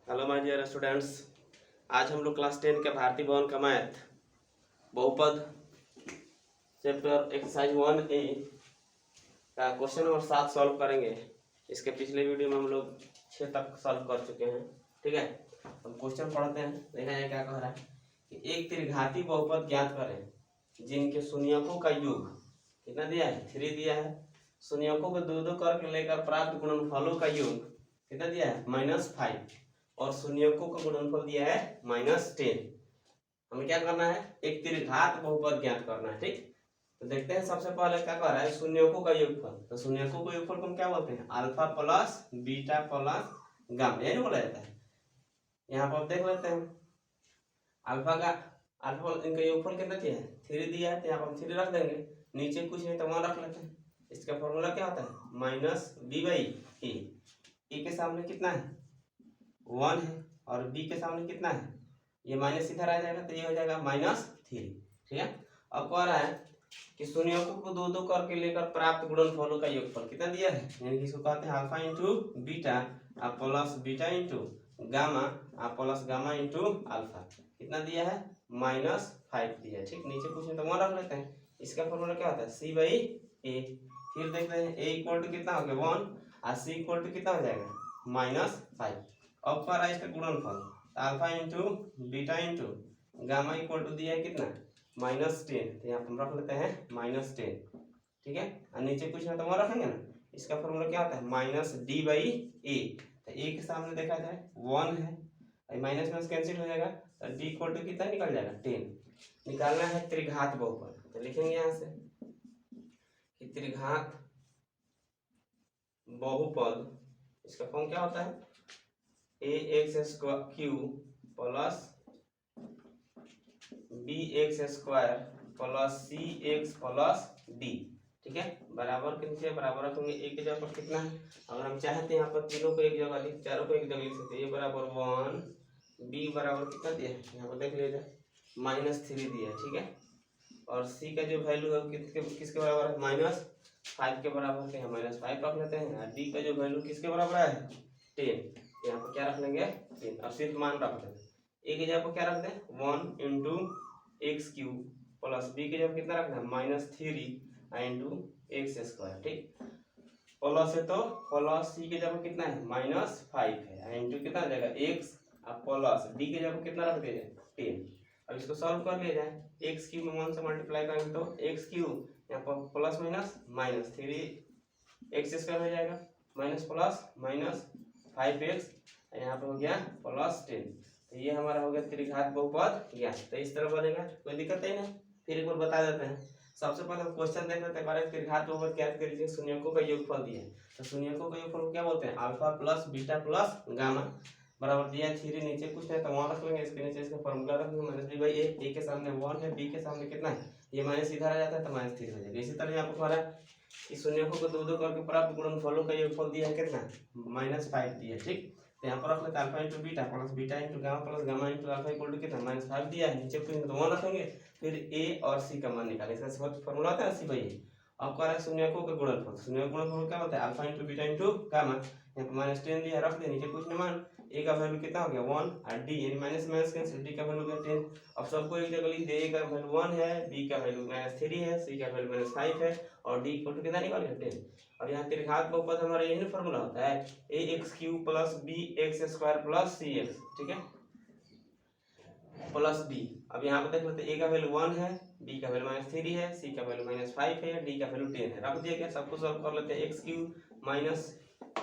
Hello my dear students. आज हम लोग क्लास 10 के भारतीय भवन का मैथ बहुपद चैप्टर एक्सरसाइज 1A का क्वेश्चन नंबर 7 सॉल्व करेंगे। इसके पिछले वीडियो में हम लोग 6 तक सॉल्व कर चुके हैं। ठीक है, हम क्वेश्चन पढ़ते हैं। देखा जाए क्या कह रहा है कि एक त्रिघाती बहुपद ज्ञात करें जिनके शून्यकों का योग कितना दिया है, 3 दिया है। शून्यकों को दो दो करके लेकर प्राप्त गुणनफलों का योग कितना दिया है, -5, और शून्यकों का गुणनफल दिया है -10। हमें क्या करना है, एक त्रिघात बहुपद ज्ञात करना है। ठीक, तो देखते हैं सबसे पहले क्या कर रहा है, शून्यकों का योगफल। तो शून्यकों का योगफल को हम क्या बोलते हैं, alpha plus beta plus gamma, यही बोला जाता है। यहाँ पर आप देख लेते हैं अल्फा इनका योगफल कितना दिया है, 3 दिया है। तो यहाँ पर हम 3 रख देंगे, नीचे कुछ नहीं तो 1 रख लेते हैं। इसका फॉर्मूला क्या होता है, -b/a। ए के सामने कितना है, 1 है, और बी के सामने कितना है, ये माइनस इधर आ जाएगा तो ये हो जाएगा -3। ठीक है, अब कह रहा है कि शून्यकों को दो दो करके लेकर प्राप्त गुणनफलों का योगफल कितना दिया है, यानी कि इसको कहते हैं alpha into beta plus beta into gamma plus gamma into alpha. कितना दिया है, -5 दिया है। ठीक, नीचे कुछ नहीं तो 1 रख लेते हैं। इसका फॉर्मूला क्या होता है, c/a। फिर देखते हैं a इक्वल टू कितना हो गया, 1, और c इक्वल टू कितना हो जाएगा, -5। अब कर रहा है इसका गुणनफल, alpha into beta into gamma equal to दिया है कितना, -10। तो यहाँ पर हम रख लेते हैं -10। ठीक है, और नीचे कुछ ना तो 1 रखेंगे ना। इसका फॉर्मूला क्या होता है, -d/a। तो a के सामने देखा जाए 1 है, माइनस माइनस कैंसिल हो जाएगा, तो d इक्वल टू कितना निकल जाएगा, 10। निकालना है त्रिघात बहुपद। तो लिखेंगे यहाँ से कि त्रिघात बहुपद, इसका फॉर्म क्या होता है, ax² plus bx² plus cx plus d। ठीक है, बराबर के नीचे बराबर रखेंगे। एक की जगह पर कितना है, अगर हम चाहते हैं यहाँ पर तीनों को एक जगह लिख, चारों को एक जगह लिख सकते हैं। a बराबर 1, b बराबर कितना दिया है, यहाँ पर देख लीजिए -3 दिया है। ठीक है, और c का जो वैल्यू है किसके बराबर है, -5 के बराबर। यहाँ -5 रख लेते हैं। और d का जो वैल्यू किसके बराबर है, 10। यहाँ पर क्या रख लेंगे, 10, और सिर्फ मान रख लेंगे। a की जगह पर क्या रख दें, 1 इंटू x³ प्लस b की जगह कितना रखना है, -3 इंटू x²। ठीक, प्लस है तो प्लस c की जगह कितना है, -5 है, इंटू कितना आ जाएगा x, प्लस d की जगह कितना रख दिया जाए, 10। अब इसको सॉल्व कर लिया जाए, x³ में 1 से मल्टीप्लाई करेंगे तो x³ यहाँ पर प्लस माइनस -3x² हो जाएगा, माइनस प्लस -5x, यहाँ पे हो गया +10। तो ये हमारा हो गया त्रिघात बहुपद ज्ञात। तो इस तरह बनेगा, कोई दिक्कत नहीं ना। फिर एक बार बता देते हैं। सबसे पहले हम क्वेश्चन देख लेते हैं, त्रिघात बहुपद ज्ञात करिए, शून्यकों का योगफल दिया है। तो शून्यकों का योगफल को क्या बोलते हैं, alpha plus beta plus gamma बराबर दिया है 3, नीचे कुछ नहीं तो 1 रख लेंगे। इसके नीचे इसका फॉर्मूला रख लेंगे, -b/a। a के सामने 1 है, b के सामने कितना है, ये माइनस इधर आ जाता है तो -3 हो जाएगा। इसी तरह यहाँ पर हमारा इस शून्यकों को दो दो करके प्राप्त गुणनफलों का योगफल दिया है कितना, -5 दिया है। ठीक, तो यहाँ पर रख लेते हैं alpha into beta plus beta into gamma plus gamma into alpha equal to कितना, -5 दिया है। नीचे कुछ तो 1 रखेंगे, फिर a और c का मान निकालें। इसका फॉर्मूला होता है c/a। अब कह रहा है शून्यकों का गुणनफल। शून्यकों का गुणनफल क्या होता है, alpha into beta into gamma. यहाँ पर -10 दिया, रख दिया, नीचे कुछ नहीं मान। a का वैल्यू कितना हो गया, 1, और d यानी माइनस माइनस कैंसिल, d का वैल्यू गया 10। अब सबको एक जगह लिख दिया, a का वैल्यू 1 है, b का वैल्यू -3 है, c का वैल्यू -5 है, और d इक्वल टू कितना निकाल गया, 10। और यहाँ त्रिघात बहुपद हमारा यही फॉर्मूला होता है, ax³ plus bx² plus cx। ठीक है, प्लस b। अब यहाँ पे देख लेते हैं, a का वैल्यू 1 है, b का वैल्यू -3 है, c का वैल्यू -5 है, d का वैल्यू 10 है। रख दिया गया, सबको सॉल्व कर लेते हैं। x³ minus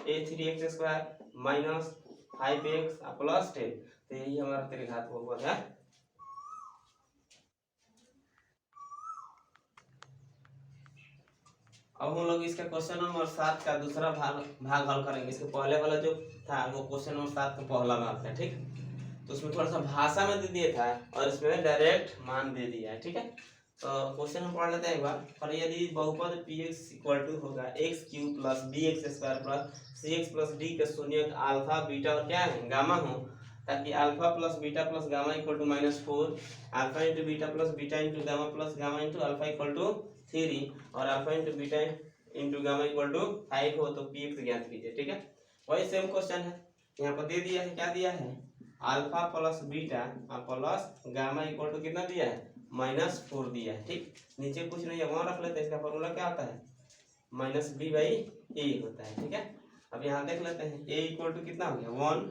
a3x² minus 5x plus 10। तो यही हमारा त्रिघात बहुपद है। अब हम लोग इसका क्वेश्चन नंबर 7 का दूसरा भाग हल करेंगे। इसके पहले वाला जो था वो क्वेश्चन नंबर 7 का पहला भाग था। ठीक, तो उसमें थोड़ा सा भाषा में दे दिया था और इसमें डायरेक्ट मान दे दिया है। ठीक है, तो क्वेश्चन हम पढ़ लेते हैं एक बार। और यदि बहुपद px इक्वल टू होगा x³ plus bx² plus cx plus d के शून्यक अल्फा बीटा और क्या है, गामा हो, ताकि alpha plus beta plus gamma equal to -4, alpha into beta plus beta into gamma plus gamma into alpha equal to 3, और alpha into beta into gamma equal to 5 हो, तो px ज्ञात कीजिए। ठीक है, वही सेम क्वेश्चन है। यहाँ पर दे दिया है, क्या दिया है, alpha plus beta plus gamma equal to कितना दिया है, -4 दिया है। ठीक, नीचे कुछ नहीं है, वहाँ रख लेते हैं। इसका फॉर्मूला क्या होता है, -b/a होता है। ठीक है, अब यहाँ देख लेते हैं, a इक्वल टू कितना हो गया 1,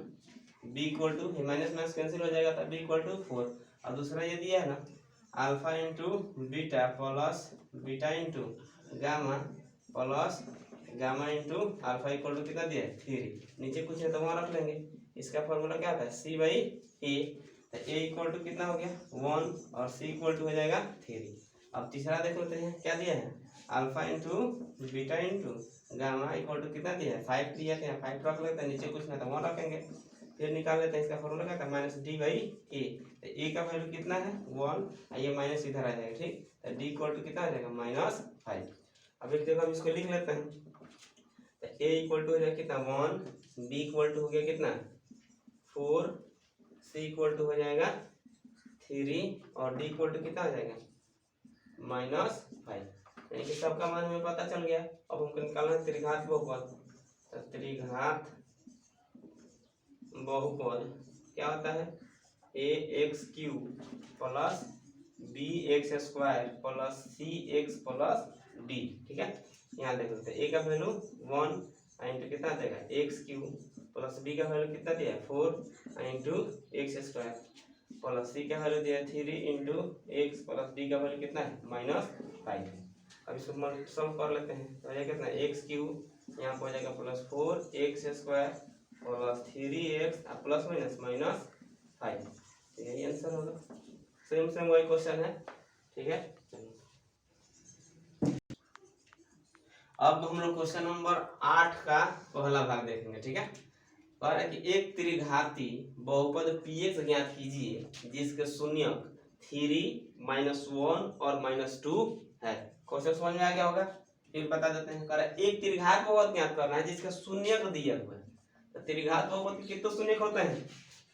b equal to minus minus cancel हो जाएगा, तो b इक्वल टू 4। और दूसरा ये दिया है ना, alpha into beta plus beta into gamma plus gamma into alpha equal to कितना दिया है 3। नीचे कुछ है तो वहाँ रख लेंगे। इसका फॉर्मूला क्या होता है, c/a। तो a इक्वल टू कितना हो गया 1 और c इक्वल टू हो जाएगा 3। अब तीसरा देख लेते हैं, क्या दिया है, alpha into beta into gamma equal to कितना दिया है 5 दिया है, 5 रख लेते हैं। नीचे कुछ नहीं तो वहाँ रखेंगे। फिर निकाल लेते हैं, इसका फॉर्मूला क्या था, -d/a। तो a का वैल्यू कितना है 1, ये माइनस इधर आ जाएगा। ठीक, तो d इक्वल टू कितना आ जाएगा -5। अब एक जगह हम इसको लिख लेते हैं, तो a इक्वल टू हो जाएगा कितना 1, b इक्वल टू हो गया कितना 4, c इक्वल टू हो जाएगा 3 और d इक्वल टू कितना आ जाएगा -5। यानी कि सबका मान हमें पता चल गया। अब हमको निकालना है त्रिघात बहुपद। तो त्रिघात बहुपद क्या होता है, ax³ plus bx² plus cx plus d। ठीक है, यहाँ देख लेते हैं, a का वैल्यू 1 इंटू कितना आ जाएगा x³ प्लस b का वैल्यू कितना दिया है 4 इंटू x² प्लस c का वैल्यू दिया है 3 इंटू x प्लस d का वैल्यू कितना है -5। अब इसको सम कर लेते हैं, तो हो जाएगा कितना x³ यहाँ पर हो जाएगा +4x² प्लस 3x प्लस -5। तो यही आंसर होगा। सेम वही क्वेश्चन है। ठीक है, अब हम लोग क्वेश्चन नंबर 8 का पहला भाग देखेंगे। ठीक है, कह रहा है कि एक त्रिघाती बहुपद px ज्ञात कीजिए जिसके शून्यक 3 -1 और -2 है। क्वेश्चन समझ में आ गया होगा, फिर बता देते हैं। कह रहा है एक त्रिघात बहुपद ज्ञात करना है जिसका शून्यक दिया हुआ है। तो त्रिघात बहुपद के कितने शून्यक होते हैं,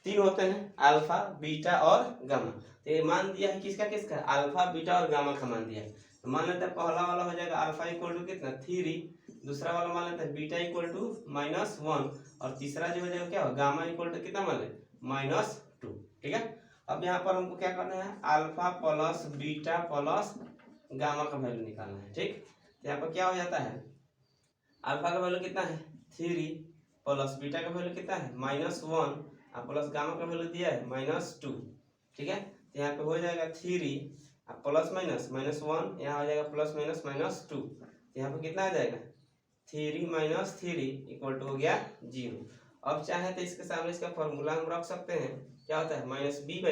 3 होते हैं, अल्फा बीटा और गामा। तो ये मान दिया है किसका किसका, अल्फा बीटा और गामा का मान दिया है। तो मान लेते हैं पहला वाला हो जाएगा अल्फा इक्वल टू कितना 3, दूसरा वाला मान लेते हैं बीटा इक्वल टू -1 और तीसरा जो हो जाएगा क्या हो, गामा इक्वल टू कितना मान ले -2। ठीक है, अब यहाँ पर हमको क्या करना है, alpha plus beta plus gamma का वैल्यू निकालना है। ठीक, तो यहाँ पर क्या हो जाता है, अल्फा का वैल्यू कितना है 3 प्लस बीटा का वैल्यू कितना है -1 और प्लस गामा का वैल्यू दिया है -2। ठीक है, तो यहाँ पे हो जाएगा 3 प्लस -1, यहाँ हो जाएगा प्लस -2। यहाँ पे कितना आ जाएगा 3 - 3 इक्वल टू हो गया 0। अब चाहे तो इसके सामने इसका फॉर्मूला हम रख सकते हैं, क्या होता है -b/a।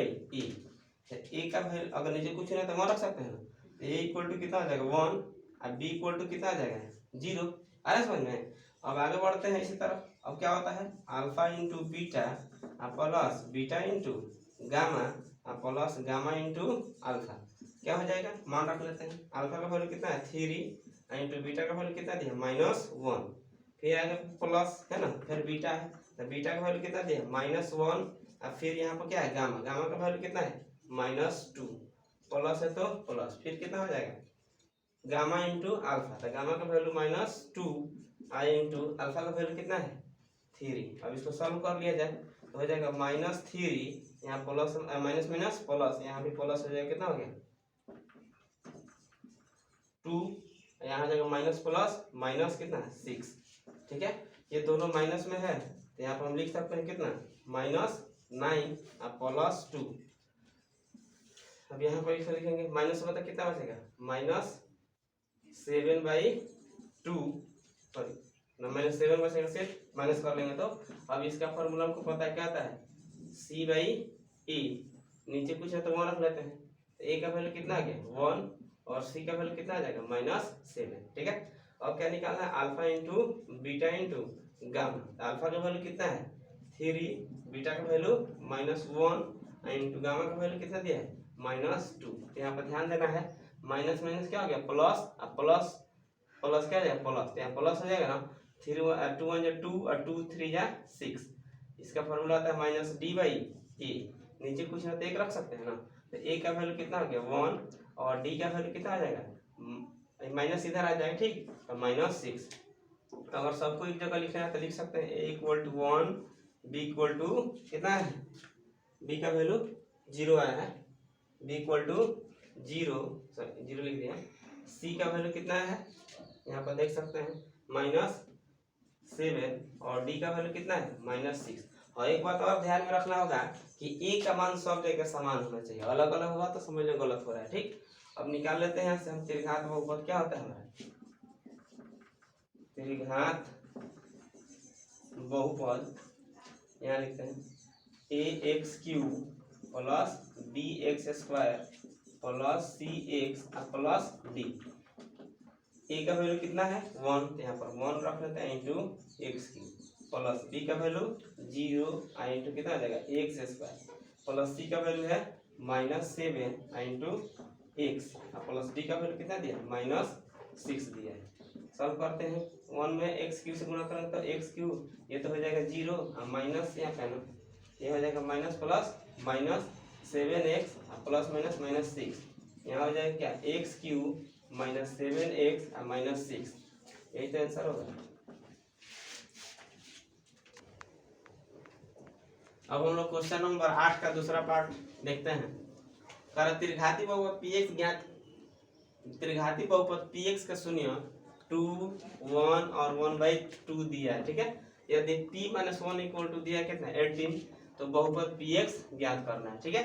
ए का वैल्यू अगर नीचे कुछ नहीं तो वहाँ रख सकते हैं ना, तो a इक्वल टू कितना आ जाएगा 1 और b इक्वल टू कितना आ जाएगा 0। अरे समझ में। अब आगे बढ़ते हैं इसी तरफ। अब क्या होता है, alpha into beta plus beta into gamma plus gamma into alpha, क्या हो जाएगा, मान रख लेते हैं। अल्फा का वैल्यू कितना है 3 इंटू बीटा का वैल्यू कितना दिया -1, फिर आगे प्लस है ना, फिर बीटा है तो बीटा का वैल्यू कितना दिया -1 और फिर यहाँ पर क्या है गामा, गामा का वैल्यू कितना है -2, प्लस है तो प्लस, फिर कितना हो जाएगा गामा इंटू अल्फा, तो गामा का वैल्यू -2 आई इंटू अल्फा का वैल्यू कितना है 3। अब इसको सॉल्व कर लिया जाए तो हो जाएगा -3, यहाँ प्लस माइनस माइनस प्लस, यहाँ भी प्लस हो जाएगा, कितना हो गया 2, यहाँ हो जाएगा माइनस प्लस माइनस कितना 6। ठीक है, ये दोनों माइनस में है तो यहाँ पर हम लिख सकते हैं कितना -9 और +2। अब यहाँ पर इसे लिखेंगे माइनस होगा तो कितना बचेगा -7/2, सॉरी -7 बचेगा, सिर्फ माइनस कर लेंगे तो। अब इसका फॉर्मूला हमको पता है क्या आता है c/a। नीचे कुछ है तो वहाँ रख लेते हैं, तो a का वैल्यू कितना आ गया 1 और c का वैल्यू कितना आ जाएगा -7। ठीक है, अब क्या निकालना है, alpha into beta into gamma. Alpha का वैल्यू कितना है 3, बीटा का वैल्यू -1 इंटू गामा का वैल्यू कितना दिया है -2। तो यहाँ पर ध्यान देना है, माइनस माइनस क्या हो गया प्लस, अब प्लस प्लस क्या हो जाएगा प्लस, तो यहाँ प्लस हो जाएगा ना, 3 2 1 2 और 2 3 6। इसका फॉर्मूला आता है -d/a। नीचे कुछ ना तो एक रख सकते हैं ना, तो a का वैल्यू कितना हो गया 1 और d का वैल्यू कितना आ जाएगा माइनस इधर आ जाएगा। ठीक, तो -6। अगर सबको एक जगह लिखना है तो लिख सकते हैं a equal to 1 B equal to कितना है, बी का वैल्यू 0 आया है, बी इक्वल टू 0, सॉरी 0 लिख दिया। सी का वैल्यू कितना है, यहाँ पर देख सकते हैं -7, और डी का वैल्यू कितना है -6। और एक बात और ध्यान में रखना होगा कि ए का मान सब जगह समान होना चाहिए, अलग अलग होगा तो समझ लो गलत हो रहा है। ठीक, अब निकाल लेते हैं यहाँ से हम त्रिघात बहुपद। क्या होता है हमारा त्रिघात बहुपद, यहाँ लिखते हैं ax³ plus bx² plus cx plus d। ए का वैल्यू कितना है 1, यहाँ पर 1 रख लेते हैं इंटू x³ प्लस बी का वैल्यू 0 इंटू कितना आ जाएगा x² प्लस सी का वैल्यू है -7 इंटू x प्लस डी का वैल्यू कितना दिया -6 दिया है। सॉल्व करते हैं, 1 में x³ से गुणा करेंगे तो x³ ये तो हो जाएगा 0 और माइनस यहाँ पे ना ये हो जाएगा माइनस प्लस -7x प्लस -6, यहाँ हो जाएगा क्या x³ -7x और -6, यही तो आंसर होगा। अब हम लोग क्वेश्चन नंबर 8 का दूसरा पार्ट देखते हैं। त्रिघाती बहुपद px ज्ञात, त्रिघाती बहुपद px का शून्य 2, 1 और 1/2 दिया है। ठीक है, यदि p - 1 इक्वल टू दिया कितना 18, तो बहुपद px ज्ञात करना है। ठीक है,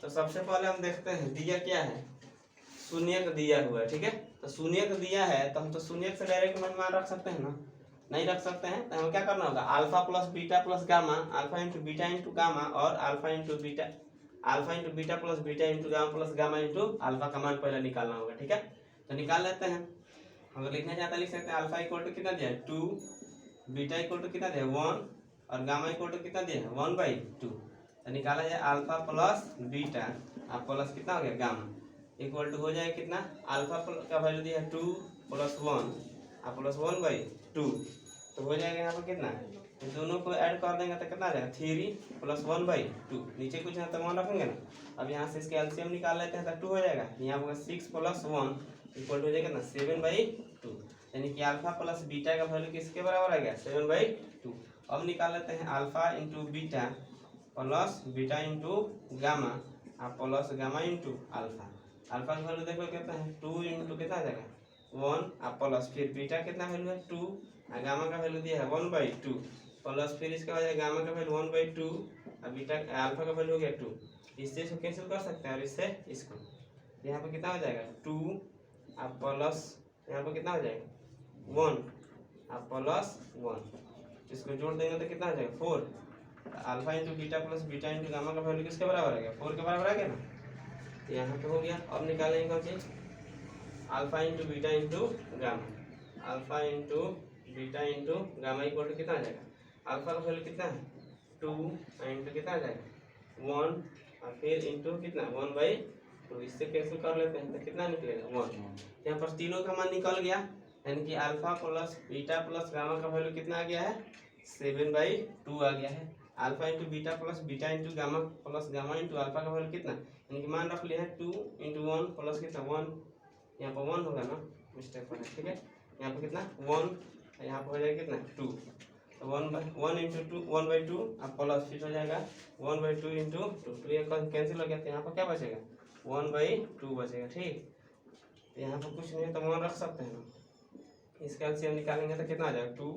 तो सबसे पहले हम देखते हैं दिया क्या है, शून्य का दिया हुआ है। ठीक है, तो शून्य का दिया है तो हम तो शून्य से डायरेक्ट मान रख सकते हैं ना, नहीं रख सकते हैं तो हमें क्या करना होगा alpha plus beta plus gamma, alpha into beta into gamma और alpha into beta plus beta into gamma plus gamma into alpha का मान पहले निकालना होगा। ठीक है, तो निकाल लेते हैं। अगर लिखना चाहता लिख सकते हैं अल्फा इक्वल टू कितना दिया है 2, बीटा इक्वल टू कितना दिया है 1 और गामा इक्वल टू कितना दिया है 1/2। तो निकाला जाए अल्फा प्लस बीटा और प्लस कितना हो गया गामा इक्वल टू हो जाएगा कितना, अल्फा का वैल्यू दिया है 2 + 1 और प्लस 1/2, तो हो जाएगा यहाँ पर कितना, तो दोनों को ऐड कर देंगे तो कितना आ जाएगा 3 + 1/2, नीचे कुछ यहाँ तक 1 रखेंगे ना। अब यहाँ से इसके एलसीएम निकाल लेते हैं तो 2 हो जाएगा, यहाँ पर 6 + 1 इक्वल टू हो जाएगा ना 7/2, यानी कि अल्फा प्लस बीटा का वैल्यू किसके बराबर आ गया 7/2। अब निकाल लेते हैं alpha into beta plus beta into gamma और plus gamma into alpha. Alpha का वैल्यू देखो कितना है 2 इंटू कितना आ जाएगा 1 और प्लस फिर बीटा कितना वैल्यू है 2 और गामा का वैल्यू दिया है 1/2 प्लस फिर इसका हो जाएगा गामा का वैल्यू 1/2 और बीटा अल्फा का वैल्यू हो गया 2। इससे इसको कैंसिल कर सकते हैं और इससे इसको, यहाँ पर कितना हो जाएगा 2 और प्लस यहाँ पर कितना हो जाएगा 1 और प्लस 1, इसको जोड़ देंगे तो कितना हो जाएगा 4। Alpha into beta plus beta into gamma का वैल्यू किसके बराबर आ गया 4 के बराबर आ गया ना, तो यहाँ पे हो गया। अब निकालेंगे कौन चीज alpha into beta into gamma, alpha into beta into gamma equal to कितना आ जाएगा, अल्फा का वैल्यू कितना है 2 इंटू कितना आ जाएगा 1 और फिर इंटू कितना 1/2, इससे कैंसिल कर लेते हैं तो कितना निकलेगा 1। यहाँ पर तीनों का मान निकल गया, यानी कि alpha plus beta plus gamma का वैल्यू कितना आ गया है 7/2 आ गया है। Alpha into beta plus beta into gamma plus gamma into alpha का वैल्यू कितना, यानी कि मान रख लिया है 2 इंटू 1 प्लस कितना 1, यहाँ पर 1 होगा ना, मिस्टेक हो रहा है। ठीक है, यहाँ पर कितना 1, यहाँ पर हो जाएगा कितना 2, तो 1 इंटू 2 1/2 अब प्लस फिर हो जाएगा 1/2 इंटू 2, तो ये कैंसिल हो गया, तो यहाँ पर क्या बचेगा 1/2 बचेगा। ठीक, तो यहाँ पर कुछ नहीं है तो 1 रख सकते हैं ना, इसका एलसीएम निकालेंगे तो कितना आ जाएगा 2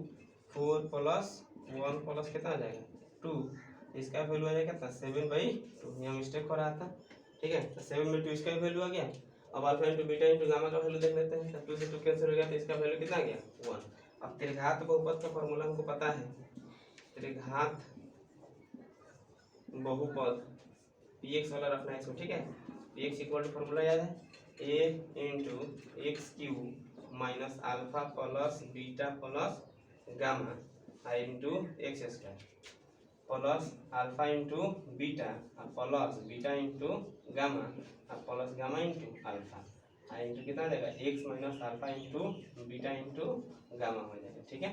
4 प्लस 1 प्लस कितना आ जाएगा 2, इसका वैल्यू आ जाएगा कितना 7/2, यहाँ मिस्टेक हो रहा था। ठीक है, तो 7/2 इसका भी वैल्यू आ गया। अब alpha into beta into gamma का वैल्यू देख लेते हैं, तो 2 से 2 कैंसिल हो गया तो इसका वैल्यू कितना आ गया 1। अब त्रिघात बहुपद का फॉर्मूला हमको पता है, त्रिघात बहुपद px वाला रखना है इसको। ठीक है, px इक्वल टू फॉर्मूला याद है a into x³ minus alpha plus beta plus gamma into x² plus alpha into beta plus beta into gamma plus gamma into alpha into कितना आ जाएगा x minus alpha into beta into gamma हो जाएगा। ठीक है,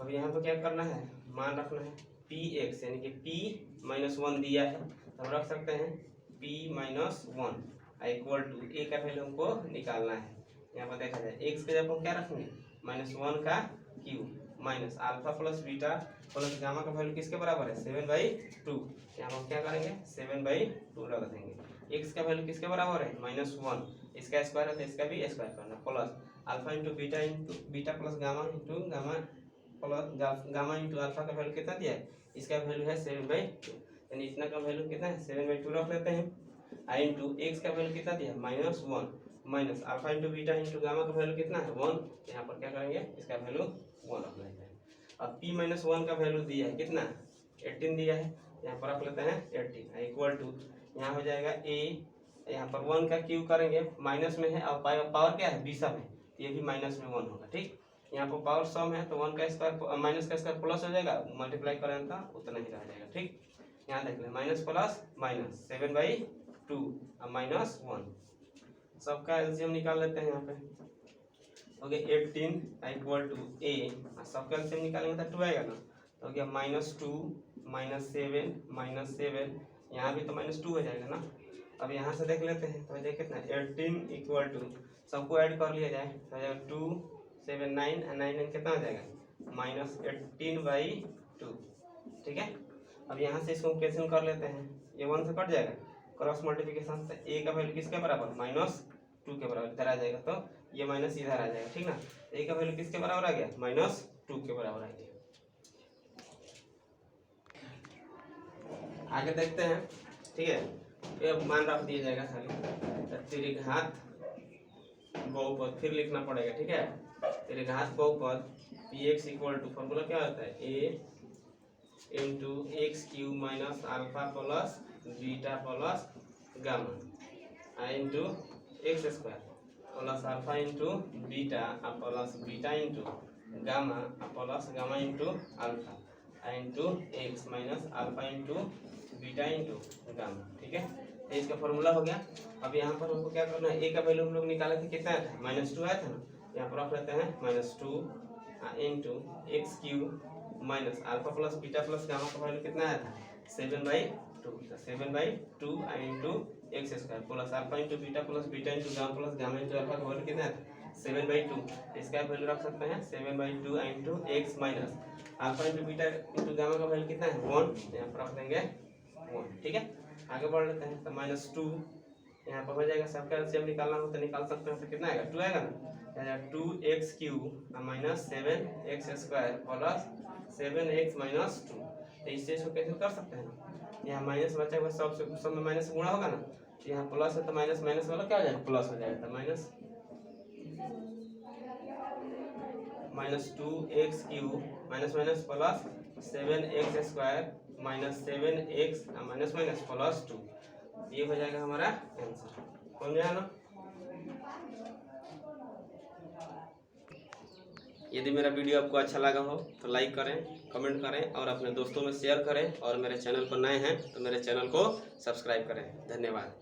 अब यहाँ पर क्या करना है मान रखना है px, यानी कि p - 1 दिया है तो हम रख सकते हैं p - 1 इक्वल टू a का वैल्यू हमको निकालना है। यहाँ पर देखा जाए x के जब हम क्या रखेंगे -1 का cube minus alpha plus beta plus gamma का वैल्यू किसके बराबर है 7/2। यहाँ हम क्या करेंगे 7/2 रख देंगे। एक्स का वैल्यू किसके बराबर है -1, इसका स्क्वायर है तो इसका भी स्क्वायर करना plus alpha into beta plus gamma into gamma into alpha का वैल्यू कितना दिया है, इसका वैल्यू है 7/2, यानी इतना का वैल्यू कितना है 7/2 रख लेते हैं। आई इंटू एक्स का वैल्यू कितना दिया -1 minus alpha into beta into gamma का वैल्यू कितना है 1, यहाँ पर क्या करेंगे इसका वैल्यू 1 रख लेते हैं। अब p-1 का वैल्यू दिया है कितना 18 दिया है, यहाँ पर रख लेते हैं 18 इक्वल टू यहाँ हो जाएगा a, यहाँ पर 1 का क्यू करेंगे माइनस में है और पावर क्या है विषम है, ये भी माइनस में 1 होगा। ठीक, यहाँ पर पावर सम है तो 1 का स्क्वायर माइनस का स्क्वायर प्लस हो जाएगा, मल्टीप्लाई करें तो उतना ही रह जाएगा। ठीक, यहाँ देख लें माइनस प्लस माइनस 7/2 और -1, सबका एलसीएम निकाल लेते हैं। यहाँ पे हो गया 18 इक्वल टू a, सबका एलसीएम निकालेंगे तो 2 आएगा ना, तो हो गया -2 -7 यहाँ भी तो -2 हो जाएगा ना। अब यहाँ से देख लेते हैं तो हो जाएगा कितना 18 इक्वल टू सबको ऐड कर लिया जाए तो हो जाएगा 2 7 9 9 कितना हो जाएगा -18/2। ठीक है, अब यहाँ से इसको कैंसिल कर लेते हैं, ये 1 से कट जाएगा, क्रॉस मल्टीप्लिकेशन से a का वैल्यू किसके बराबर -2 के बराबर इधर आ जाएगा, तो ये माइनस इधर आ जाएगा। ठीक ना, a का वैल्यू किसके बराबर आ गया -2 के बराबर आ गया। आगे देखते हैं। ठीक है, ये मान रख दिया जाएगा खाली त्रिघात बहुपद फिर लिखना पड़ेगा। ठीक है, त्रिघात बहुपद px इक्वल टू फॉर्मूला क्या होता है a into x Q minus alpha plus beta plus gamma into x square plus alpha into beta plus beta into gamma plus gamma into alpha into x minus alpha into beta into gamma. ठीक है, तो इसका formula हो गया। अब यहाँ पर हमको क्या करना है, ए का वैल्यू हम लोग निकाले थे कितना आया था -2 आया था ना, यहाँ पर रख लेते हैं -2 into x Q minus alpha plus beta plus gamma का वैल्यू कितना आया था 7/2, 7/2 into x square plus alpha into beta into gamma into alpha का वैल्यू कितना है 7/2। इसका वैल्यू रख सकते हैं 7/2 into x minus alpha into beta into gamma का वैल्यू कितना है 1, यहाँ पर रख देंगे 1। ठीक है, आगे बढ़ लेते हैं तो -2 यहाँ पर हो जाएगा, सबका एलसीएम निकालना हो तो निकाल सकते हैं, तो कितना आएगा 2 आएगा ना, 2x³ minus 7x square plus 7x minus 2। तो इस चीज को कैसे कर सकते हैं, यहाँ माइनस बचा हुआ सब में माइनस गुणा होगा ना, यहाँ प्लस है तो माइनस माइनस वाला क्या हो जाएगा प्लस हो जाएगा, तो -2x³ minus minus plus 7x square minus 7x minus minus plus 2, ये हो जाएगा हमारा आंसर। समझा ना। यदि मेरा वीडियो आपको अच्छा लगा हो तो लाइक करें, कमेंट करें और अपने दोस्तों में शेयर करें, और मेरे चैनल पर नए हैं तो मेरे चैनल को सब्सक्राइब करें। धन्यवाद।